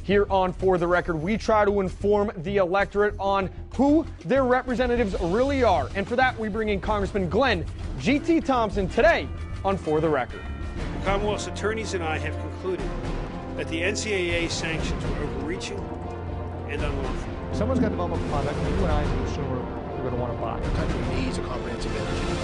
Here on For the Record, we try to inform the electorate on who their representatives really are. And for that, we bring in Congressman Glenn G.T. Thompson today on For the Record. The Commonwealth's attorneys and I have concluded that the NCAA sanctions were overreaching and unlawful. Someone's got to develop a product that you and I, as a consumer, are going to want to buy. The country needs a comprehensive energy plan.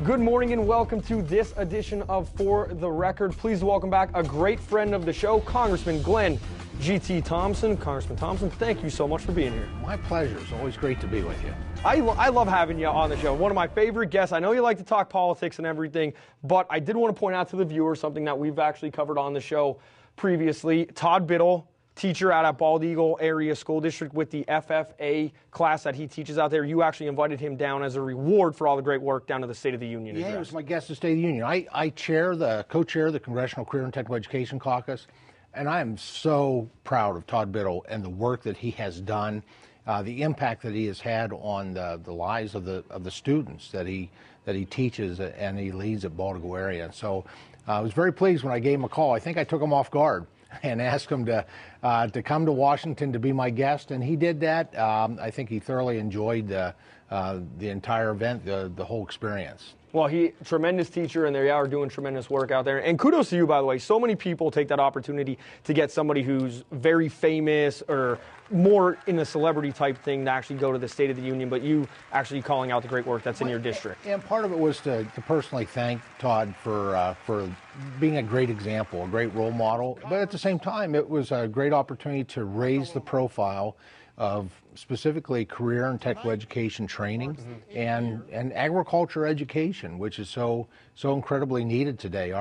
Good morning and welcome to this edition of For the Record. Please welcome back a great friend of the show, Congressman Glenn G.T. Thompson. Congressman Thompson, thank you so much for being here. My pleasure. It's always great to be with you. I love having you on the show. One of my favorite guests. I know you like to talk politics and everything, but I did want to point out to the viewers something that we've actually covered on the show previously. Todd Biddle, teacher out at Bald Eagle Area School District with the FFA class that he teaches out there. You actually invited him down as a reward for all the great work down to the State of the Union address. Yeah, he was my guest at State of the Union. I co-chair the Congressional Career and Technical Education Caucus, and I am so proud of Todd Biddle and the work that he has done, the impact that he has had on the lives of the students that he teaches and he leads at Bald Eagle area. So I was very pleased when I gave him a call. I think I took him off guard and asked him to come to Washington to be my guest, and he did that. I think he thoroughly enjoyed the entire event, the whole experience. Well, tremendous teacher, and they are doing tremendous work out there. And kudos to you, by the way. So many people take that opportunity to get somebody who's very famous or more in a celebrity type thing to actually go to the State of the Union, but you actually calling out the great work that's in your district. And part of it was to personally thank Todd for being a great example, a great role model. But at the same time, it was a great opportunity to raise the profile of specifically career and technical education training and agriculture education, which is so incredibly needed today.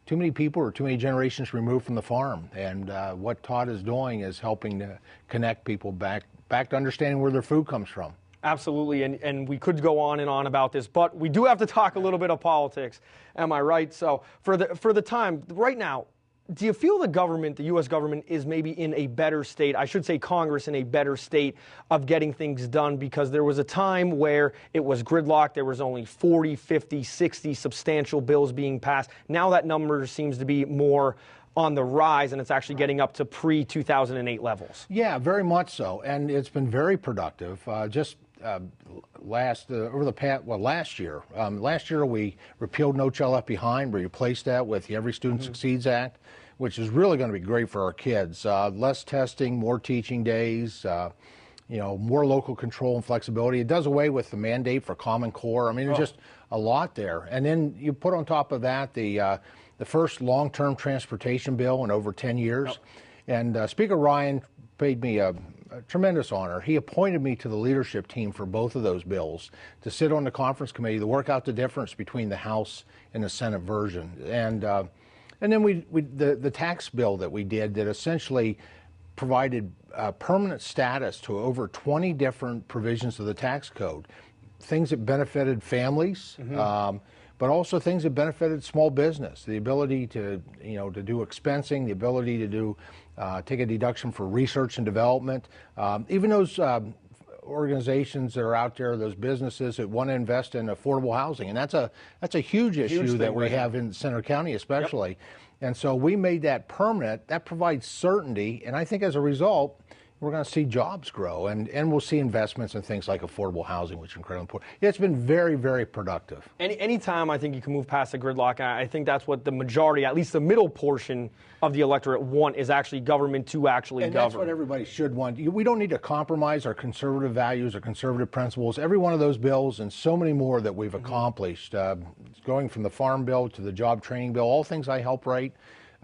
Too many people are too many generations removed from the farm, and what Todd is doing is helping to connect people back to understanding where their food comes from. Absolutely, and we could go on and on about this, but we do have to talk a little bit of politics. Am I right? So for the time right now, do you feel the government, the U.S. government, is maybe in a better state, I should say Congress in a better state of getting things done? Because there was a time where it was gridlocked. There was only 40, 50, 60 substantial bills being passed. Now that number seems to be more on the rise, and it's actually getting up to pre-2008 levels. Yeah, very much so, and it's been very productive. Last year we repealed No Child Left Behind. We replaced that with the Every Student Succeeds Act, which is really going to be great for our kids. Less testing, more teaching days, more local control and flexibility. It does away with the mandate for Common Core. I mean, there's just a lot there. And then you put on top of that the first long-term transportation bill in over 10 years. And Speaker Ryan paid me a tremendous honor. He appointed me to the leadership team for both of those bills to sit on the conference committee to work out the difference between the House and the Senate version. And then the tax bill that we did that essentially provided permanent status to over 20 different provisions of the tax code, things that benefited families, but also things that benefited small business, the ability to do expensing, the ability to do take a deduction for research and development. Even those organizations that are out there, those businesses that want to invest in affordable housing, and that's a huge issue that we have in Centre County especially. Yep. And so we made that permanent. That provides certainty, and I think as a result, we're going to see jobs grow, and we'll see investments in things like affordable housing, which is incredibly important. It's been very, very productive. Anytime I think you can move past the gridlock, I think that's what the majority, at least the middle portion of the electorate want, is actually government to actually govern. That's what everybody should want. We don't need to compromise our conservative values or conservative principles. Every one of those bills and so many more that we've accomplished, going from the Farm Bill to the Job Training Bill, all things I help write.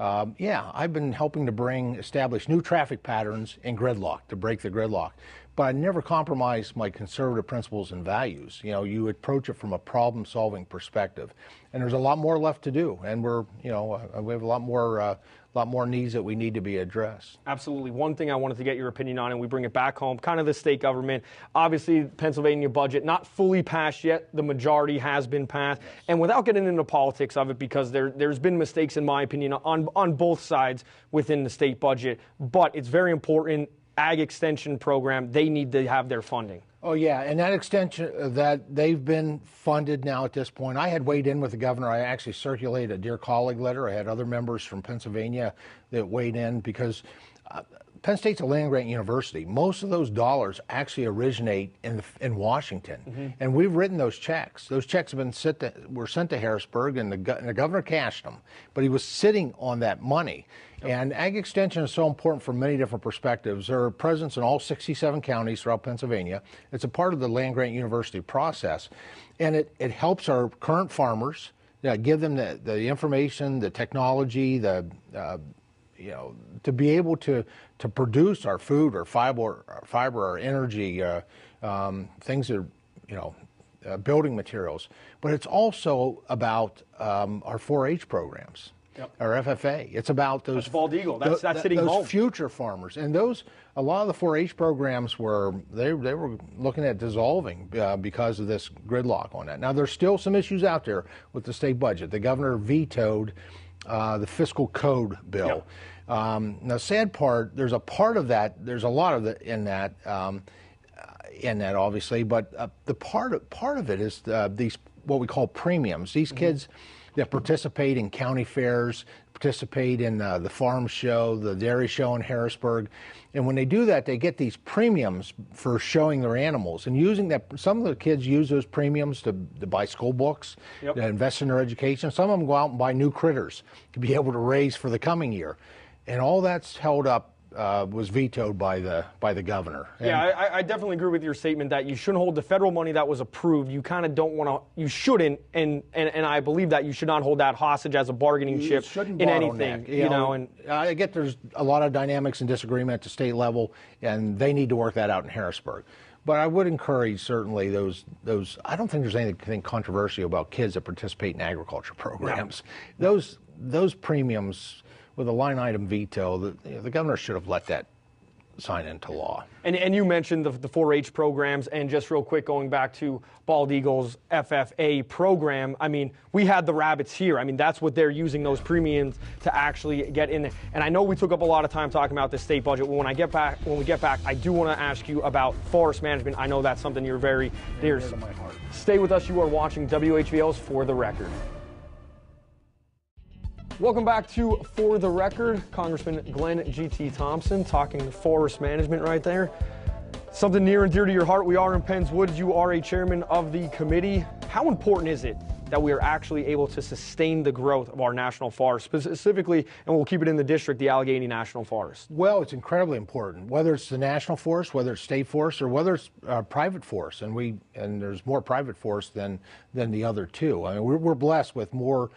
I've been helping to establish new traffic patterns in gridlock, to break the gridlock. But I never compromise my conservative principles and values. You approach it from a problem-solving perspective. And there's a lot more left to do. And we have a lot more needs that we need to be addressed. Absolutely. One thing I wanted to get your opinion on, and we bring it back home, kind of the state government. Obviously, Pennsylvania budget, not fully passed yet. The majority has been passed. Yes. And without getting into politics of it, because there's been mistakes, in my opinion, on both sides within the state budget. But it's very important. Ag extension program, they need to have their funding. Oh, yeah, and that extension, that they've been funded now at this point. I had weighed in with the governor. I actually circulated a Dear Colleague letter. I had other members from Pennsylvania that weighed in because Penn State's a land-grant university. Most of those dollars actually originate in Washington, and we've written those checks. Those checks have been were sent to Harrisburg, and the governor cashed them, but he was sitting on that money. And ag extension is so important from many different perspectives. There are presence in all 67 counties throughout Pennsylvania. It's a part of the land-grant university process, and it helps our current farmers, give them the information, the technology, to be able to produce our food, our fiber, our energy, things that building materials. But it's also about our 4-H programs. Yep. Our FFA. It's about those. That's bald eagle. That's sitting those home. Future farmers, and a lot of the 4-H programs were looking at dissolving because of this gridlock on that. Now there's still some issues out there with the state budget. The governor vetoed the fiscal code bill. Yep. Now, sad part, there's a part of that. There's a lot of it in that obviously, but the part of it is these what we call premiums. These kids that participate in county fairs, participate in the farm show, the dairy show in Harrisburg, and when they do that, they get these premiums for showing their animals and using that. Some of the kids use those premiums to buy school books, to invest in their education. Some of them go out and buy new critters to be able to raise for the coming year, and all that's held up. Was vetoed by the governor. And I definitely agree with your statement that you shouldn't hold the federal money that was approved. You kind of don't want to. You shouldn't, and I believe that you should not hold that hostage as a bargaining chip in anything. And I get there's a lot of dynamics and disagreement at the state level, and they need to work that out in Harrisburg. But I would encourage certainly those. I don't think there's anything controversial about kids that participate in agriculture programs. No. Those premiums. With a line item veto, the governor should have let that sign into law. And you mentioned the 4-H programs, and just real quick, going back to Bald Eagle's FFA program, I mean, we had the rabbits here. I mean, that's what they're using those premiums to actually get in there. And I know we took up a lot of time talking about the state budget. When we get back, I do want to ask you about forest management. I know that's something you're very dear to my heart. Stay with us. You are watching WHVL's For the Record. Welcome back to For the Record. Congressman Glenn G.T. Thompson talking forest management right there. Something near and dear to your heart. We are in Penns Woods. You are a chairman of the committee. How important is it that we are actually able to sustain the growth of our national forest, specifically, and we'll keep it in the district, the Allegheny National Forest? Well, it's incredibly important, whether it's the national forest, whether it's state forest, or whether it's private forest, and there's more private forest than the other two. I mean, we're blessed with more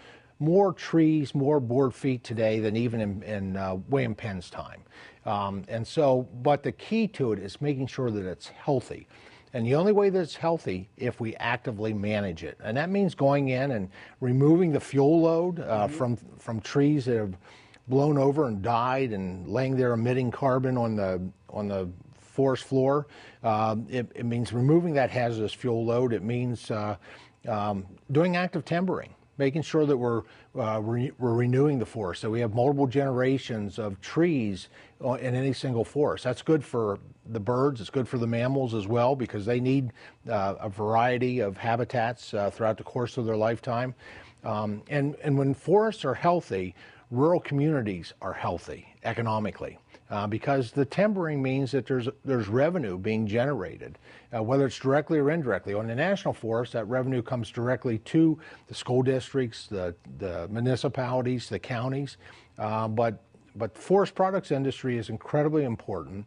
trees, more board feet today than even in William Penn's time. But the key to it is making sure that it's healthy. And the only way that it's healthy if we actively manage it. And that means going in and removing the fuel load from trees that have blown over and died and laying there emitting carbon on the forest floor. It means removing that hazardous fuel load. It means doing active timbering. Making sure that we're renewing the forest, so we have multiple generations of trees in any single forest. That's good for the birds. It's good for the mammals as well because they need a variety of habitats throughout the course of their lifetime. And when forests are healthy, rural communities are healthy economically. Because the timbering means that there's revenue being generated, whether it's directly or indirectly. On the national forest, that revenue comes directly to the school districts, the municipalities, the counties. But forest products industry is incredibly important.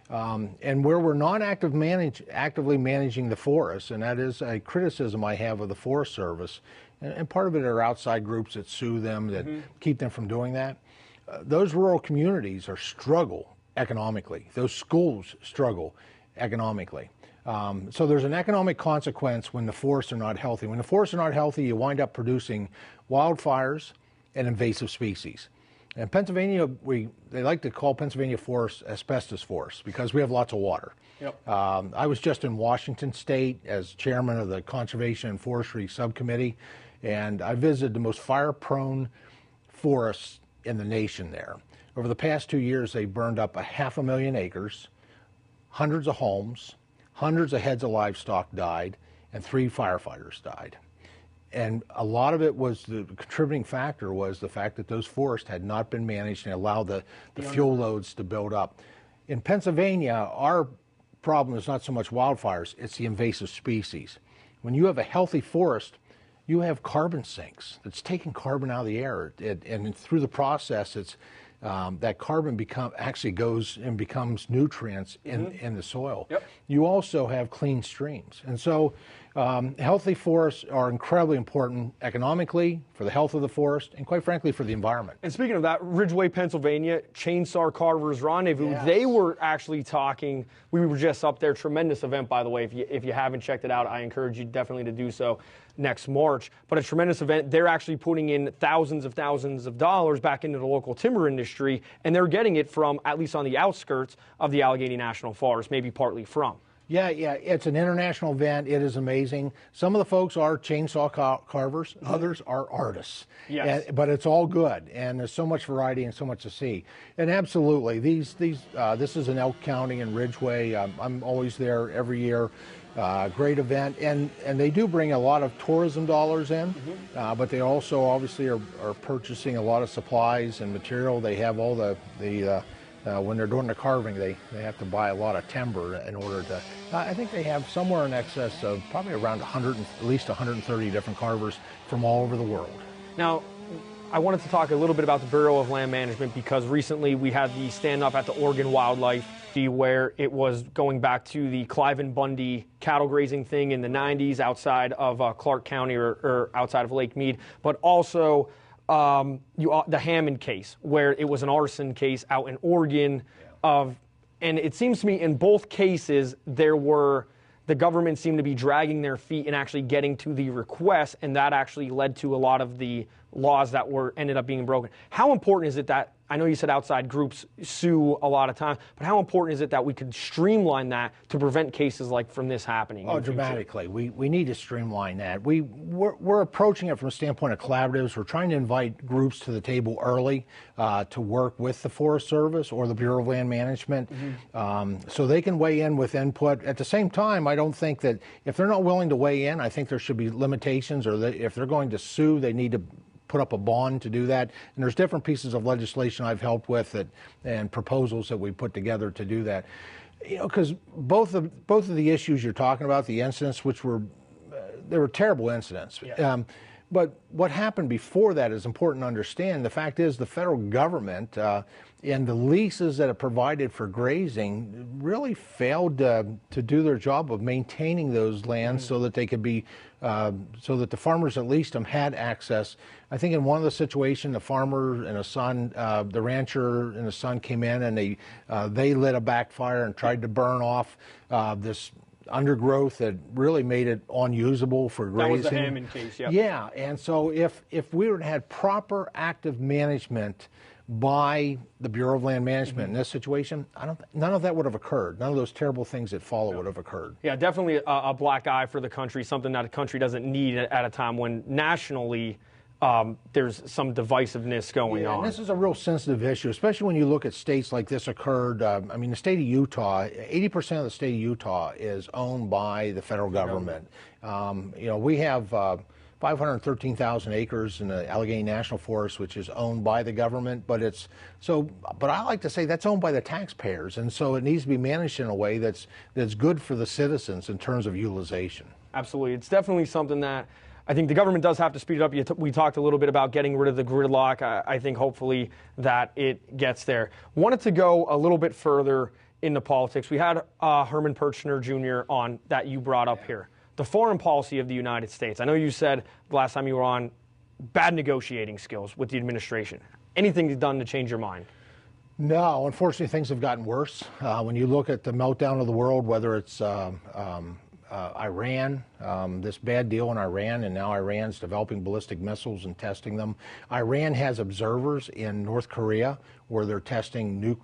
And where we're not actively managing the forests, and that is a criticism I have of the Forest Service, and part of it are outside groups that sue them, that keep them from doing that. Those rural communities struggle economically. Those schools struggle economically. So there's an economic consequence when the forests are not healthy. When the forests are not healthy, you wind up producing wildfires and invasive species. And Pennsylvania, they like to call Pennsylvania forests asbestos forests because we have lots of water. Yep. I was just in Washington State as chairman of the Conservation and Forestry Subcommittee, and I visited the most fire-prone forests in the nation there. Over the past 2 years, they burned up 500,000 acres, hundreds of homes, hundreds of heads of livestock died, and 3 firefighters died. And a lot of it was, the contributing factor was the fact that those forests had not been managed and allowed the fuel loads to build up. In Pennsylvania, our problem is not so much wildfires, it's the invasive species. When you have a healthy forest, you have carbon sinks. It's taking carbon out of the air, and through the process, it's that carbon actually goes and becomes nutrients in the soil. Yep. You also have clean streams, and so healthy forests are incredibly important economically for the health of the forest, and quite frankly for the environment. And speaking of that, Ridgeway, Pennsylvania, Chainsaw Carvers Rendezvous, Yes. they were actually talking, we were just up there, tremendous event, by the way. If you haven't checked it out, I encourage you definitely to do so next March. But a tremendous event. They're actually putting in thousands of dollars back into the local timber industry, and they're getting it from, at least on the outskirts of the Allegheny National Forest, maybe partly from. Yeah, it's an international event. It is amazing. Some of the folks are chainsaw carvers, others are artists. Yes. But it's all good, and there's so much variety and so much to see. And absolutely, this is in Elk County and Ridgeway. I'm always there every year. Great event, and they do bring a lot of tourism dollars in, but they also obviously are purchasing a lot of supplies and material. They have all the when they're doing the carving, they have to buy a lot of timber in order to, I think they have somewhere in excess of probably around 100, at least 130 different carvers from all over the world. Now, I wanted to talk a little bit about the Bureau of Land Management, because recently we had the stand-up at the Oregon Wildlife, where it was going back to the Clive and Bundy cattle grazing thing in the 90s outside of Clark County or outside of Lake Mead, but also the Hammond case, where it was an arson case out in Oregon and it seems to me in both cases the government seemed to be dragging their feet and actually getting to the request, and that actually led to a lot of the laws that ended up being broken. How important is it that, I know you said outside groups sue a lot of times, but how important is it that we could streamline that to prevent cases like from this happening? Oh, dramatically. We need to streamline that. We're approaching it from a standpoint of collaboratives. We're trying to invite groups to the table early to work with the Forest Service or the Bureau of Land Management, so they can weigh in with input. At the same time, I don't think that if they're not willing to weigh in, I think there should be limitations, or if they're going to sue, they need to put up a bond to do that. And there's different pieces of legislation I've helped with and proposals that we put together to do that. You know, because both of the issues you're talking about, the incidents, which they were terrible incidents. Yeah. But what happened before that is important to understand. The fact is the federal government and the leases that it provided for grazing really failed to do their job of maintaining those lands so that they could be, so that the farmers at least had access. I think in one of the situations, the farmer and his son, the rancher and his son came in and they lit a backfire and tried to burn off this undergrowth that really made it unusable for grazing. That was the Hammond case, yeah. Yeah, and so if we would have had proper active management by the Bureau of Land Management in this situation, none of that would have occurred. None of those terrible things that follow would have occurred. Yeah, definitely a black eye for the country, something that a country doesn't need at a time when nationally there's some divisiveness going on. And this is a real sensitive issue, especially when you look at states like this occurred. I mean, the state of Utah, 80% of the state of Utah is owned by the federal government. You know, we have 513,000 acres in the Allegheny National Forest, which is owned by the government, but I like to say that's owned by the taxpayers, and so it needs to be managed in a way that's good for the citizens in terms of utilization. Absolutely. It's definitely something that I think the government does have to speed it up. We talked a little bit about getting rid of the gridlock. I think hopefully that it gets there. Wanted to go a little bit further into politics. We had Herman Perchner Jr. on that you brought up here. The foreign policy of the United States. I know you said the last time you were on bad negotiating skills with the administration. Anything done to change your mind? No, unfortunately things have gotten worse. When you look at the meltdown of the world, whether it's Iran, this bad deal in Iran, and now Iran's developing ballistic missiles and testing them. Iran has observers in North Korea where they're testing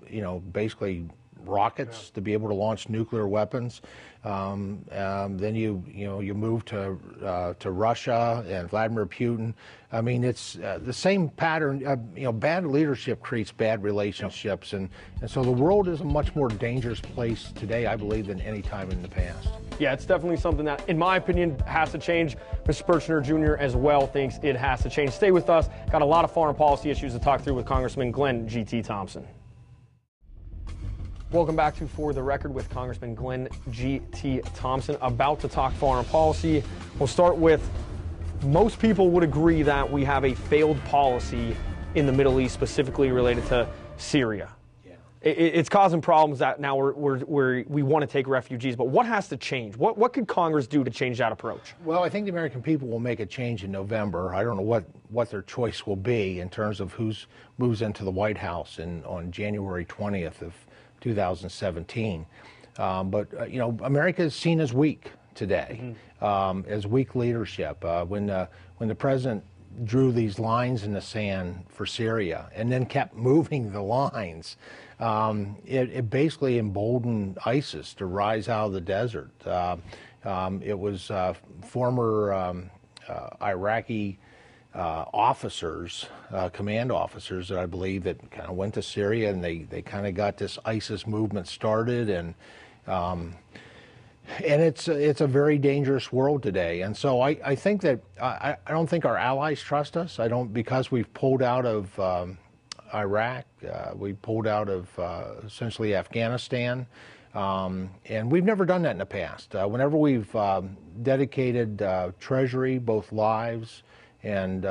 basically rockets to be able to launch nuclear weapons. Then you move to Russia and Vladimir Putin. I mean, it's the same pattern. Bad leadership creates bad relationships, and so the world is a much more dangerous place today, I believe, than any time in the past. Yeah, it's definitely something that, in my opinion, has to change. Mr. Perchner Jr. as well thinks it has to change. Stay with us. Got a lot of foreign policy issues to talk through with Congressman Glenn G.T. Thompson. Welcome back to For the Record with Congressman Glenn G.T. Thompson. About to talk foreign policy. We'll start with, most people would agree that we have a failed policy in the Middle East, specifically related to Syria. Yeah. It's causing problems that now we want to take refugees, but what has to change? What could Congress do to change that approach? Well, I think the American people will make a change in November. I don't know what their choice will be in terms of who moves into the White House on January 20th of 2017. But America is seen as weak today, as weak leadership. When the president drew these lines in the sand for Syria and then kept moving the lines, it basically emboldened ISIS to rise out of the desert. It was former Iraqi officers, command officers that I believe that kind of went to Syria, and they kind of got this ISIS movement started, and it's a very dangerous world today. And so I think that I don't think our allies trust us. Because we've pulled out of Iraq, we pulled out of essentially Afghanistan. And we've never done that in the past. Whenever we've dedicated Treasury, both lives and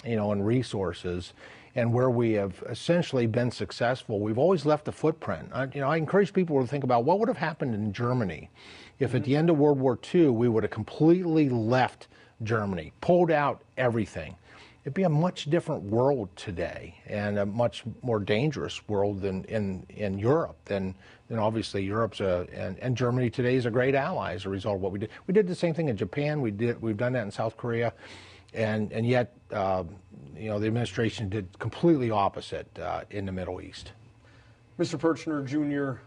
and resources, and where we have essentially been successful, we've always left a footprint. I encourage people to think about what would have happened in Germany if at the end of World War II we would have completely left Germany, pulled out everything. It'd be a much different world today, and a much more dangerous world than in Europe. Than obviously Europe's and Germany today is a great ally as a result of what we did. We did the same thing in Japan. We've done that in South Korea. And yet, the administration did completely opposite in the Middle East. Mr. Perchner Jr.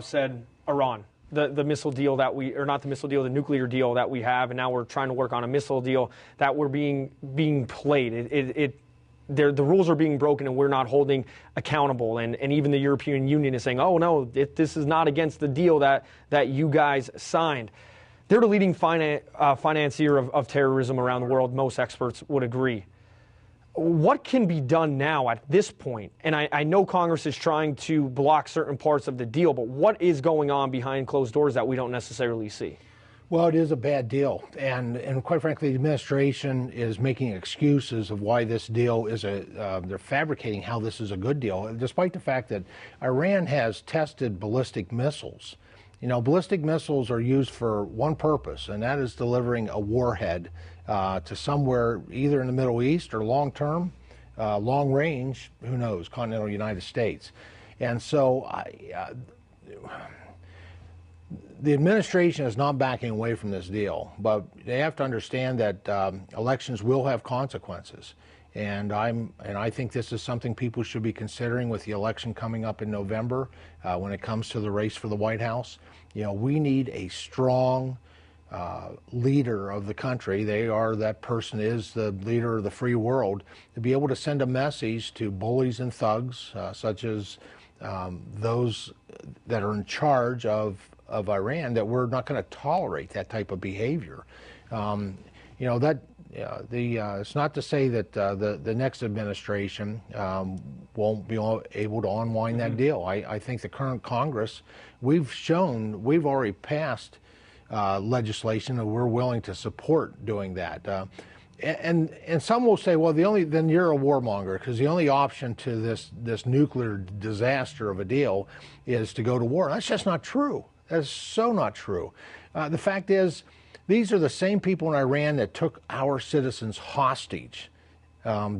Said Iran, the missile deal that the nuclear deal that we have, and now we're trying to work on a missile deal that we're being played. The rules are being broken, and we're not holding accountable. And even the European Union is saying, oh no, this is not against the deal that you guys signed. They're the leading financier of terrorism around the world. Most experts would agree. What can be done now at this point? And I know Congress is trying to block certain parts of the deal, but what is going on behind closed doors that we don't necessarily see? Well, it is a bad deal. And quite frankly, the administration is making excuses of why this deal is they're fabricating how this is a good deal, despite the fact that Iran has tested ballistic missiles. Ballistic missiles are used for one purpose, and that is delivering a warhead to somewhere either in the Middle East or long-term, long-range, who knows, continental United States. And so the administration is not backing away from this deal, but they have to understand that elections will have consequences. And I think this is something people should be considering with the election coming up in November when it comes to the race for the White House. We need a strong leader of the country. That person is the leader of the free world, to be able to send a message to bullies and thugs, such as those that are in charge of Iran, that we're not going to tolerate that type of behavior. It's not to say that the next administration won't be able to unwind that deal. I think the current Congress, we've already passed legislation that we're willing to support doing that. And some will say, well, then you're a warmonger, because the only option to this nuclear disaster of a deal is to go to war. That's just not true. That's so not true. The fact is, these are the same people in Iran that took our citizens hostage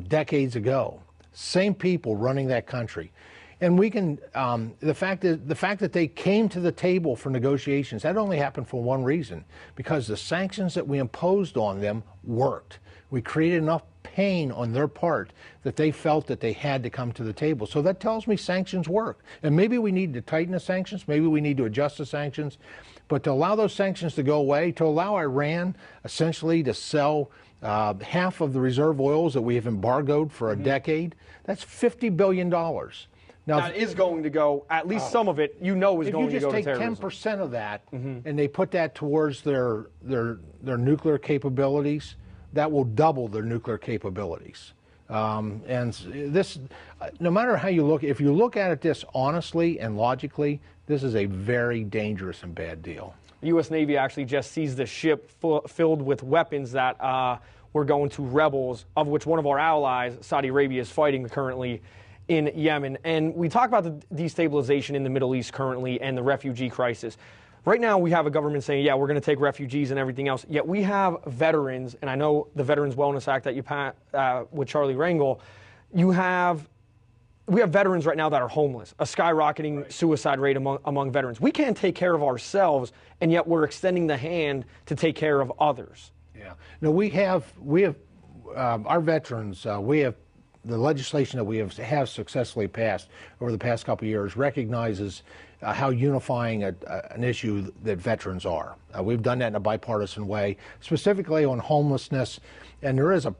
decades ago. Same people running that country. And we can, the fact that they came to the table for negotiations, that only happened for one reason, because the sanctions that we imposed on them worked. We created enough pain on their part that they felt that they had to come to the table. So that tells me sanctions work. And maybe we need to tighten the sanctions, maybe we need to adjust the sanctions, but to allow those sanctions to go away, to allow Iran essentially to sell half of the reserve oils that we have embargoed for a decade, that's $50 billion. Now, that is going to go, at least some of it, is going to go to terrorism. If you just take 10% of that and they put that towards their nuclear capabilities, that will double their nuclear capabilities. And this, no matter how you look, if you look at it this honestly and logically, this is a very dangerous and bad deal. The U.S. Navy actually just seized a ship filled with weapons that were going to rebels, of which one of our allies, Saudi Arabia, is fighting currently in Yemen. And we talk about the destabilization in the Middle East currently and the refugee crisis. Right now, we have a government saying, yeah, we're going to take refugees and everything else. Yet we have veterans, and I know the Veterans Wellness Act that you passed with Charlie Rangel, we have veterans right now that are homeless, a skyrocketing suicide rate among veterans. We can't take care of ourselves, and yet we're extending the hand to take care of others. Yeah. No, we have our veterans, the legislation that we have successfully passed over the past couple of years recognizes how unifying an issue that veterans are. We've done that in a bipartisan way, specifically on homelessness, and there is a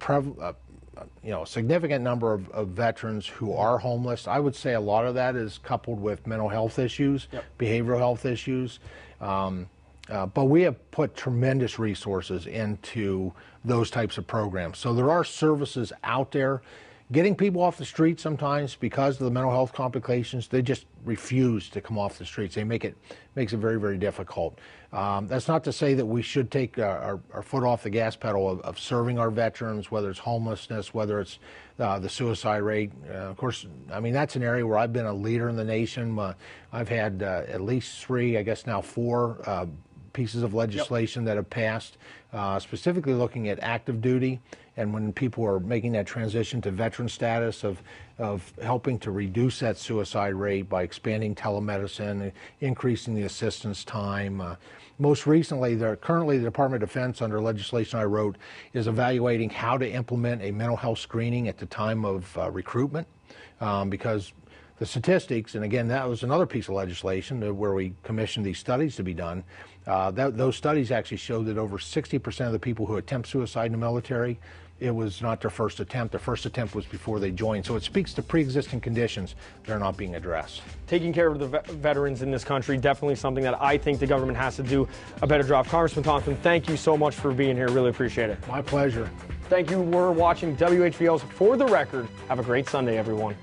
significant number of veterans who are homeless. I would say a lot of that is coupled with mental health issues, behavioral health issues. But we have put tremendous resources into those types of programs. So there are services out there. Getting people off the street sometimes because of the mental health complications, they just refuse to come off the streets. Makes it very, very difficult. That's not to say that we should take our foot off the gas pedal of serving our veterans, whether it's homelessness, whether it's the suicide rate. Of course, I mean, that's an area where I've been a leader in the nation. I've had at least 3, I guess now 4 pieces of legislation that have passed, specifically looking at active duty, and when people are making that transition to veteran status, of helping to reduce that suicide rate by expanding telemedicine, increasing the assistance time. Most recently, currently the Department of Defense, under legislation I wrote, is evaluating how to implement a mental health screening at the time of recruitment, because the statistics, and again, that was another piece of legislation where we commissioned these studies to be done. Those studies actually showed that over 60% of the people who attempt suicide in the military, it was not their first attempt. Their first attempt was before they joined. So it speaks to pre-existing conditions that are not being addressed. Taking care of the veterans in this country, definitely something that I think the government has to do a better job. Congressman Thompson, thank you so much for being here. Really appreciate it. My pleasure. Thank you. We're watching WHVL's For the Record. Have a great Sunday, everyone.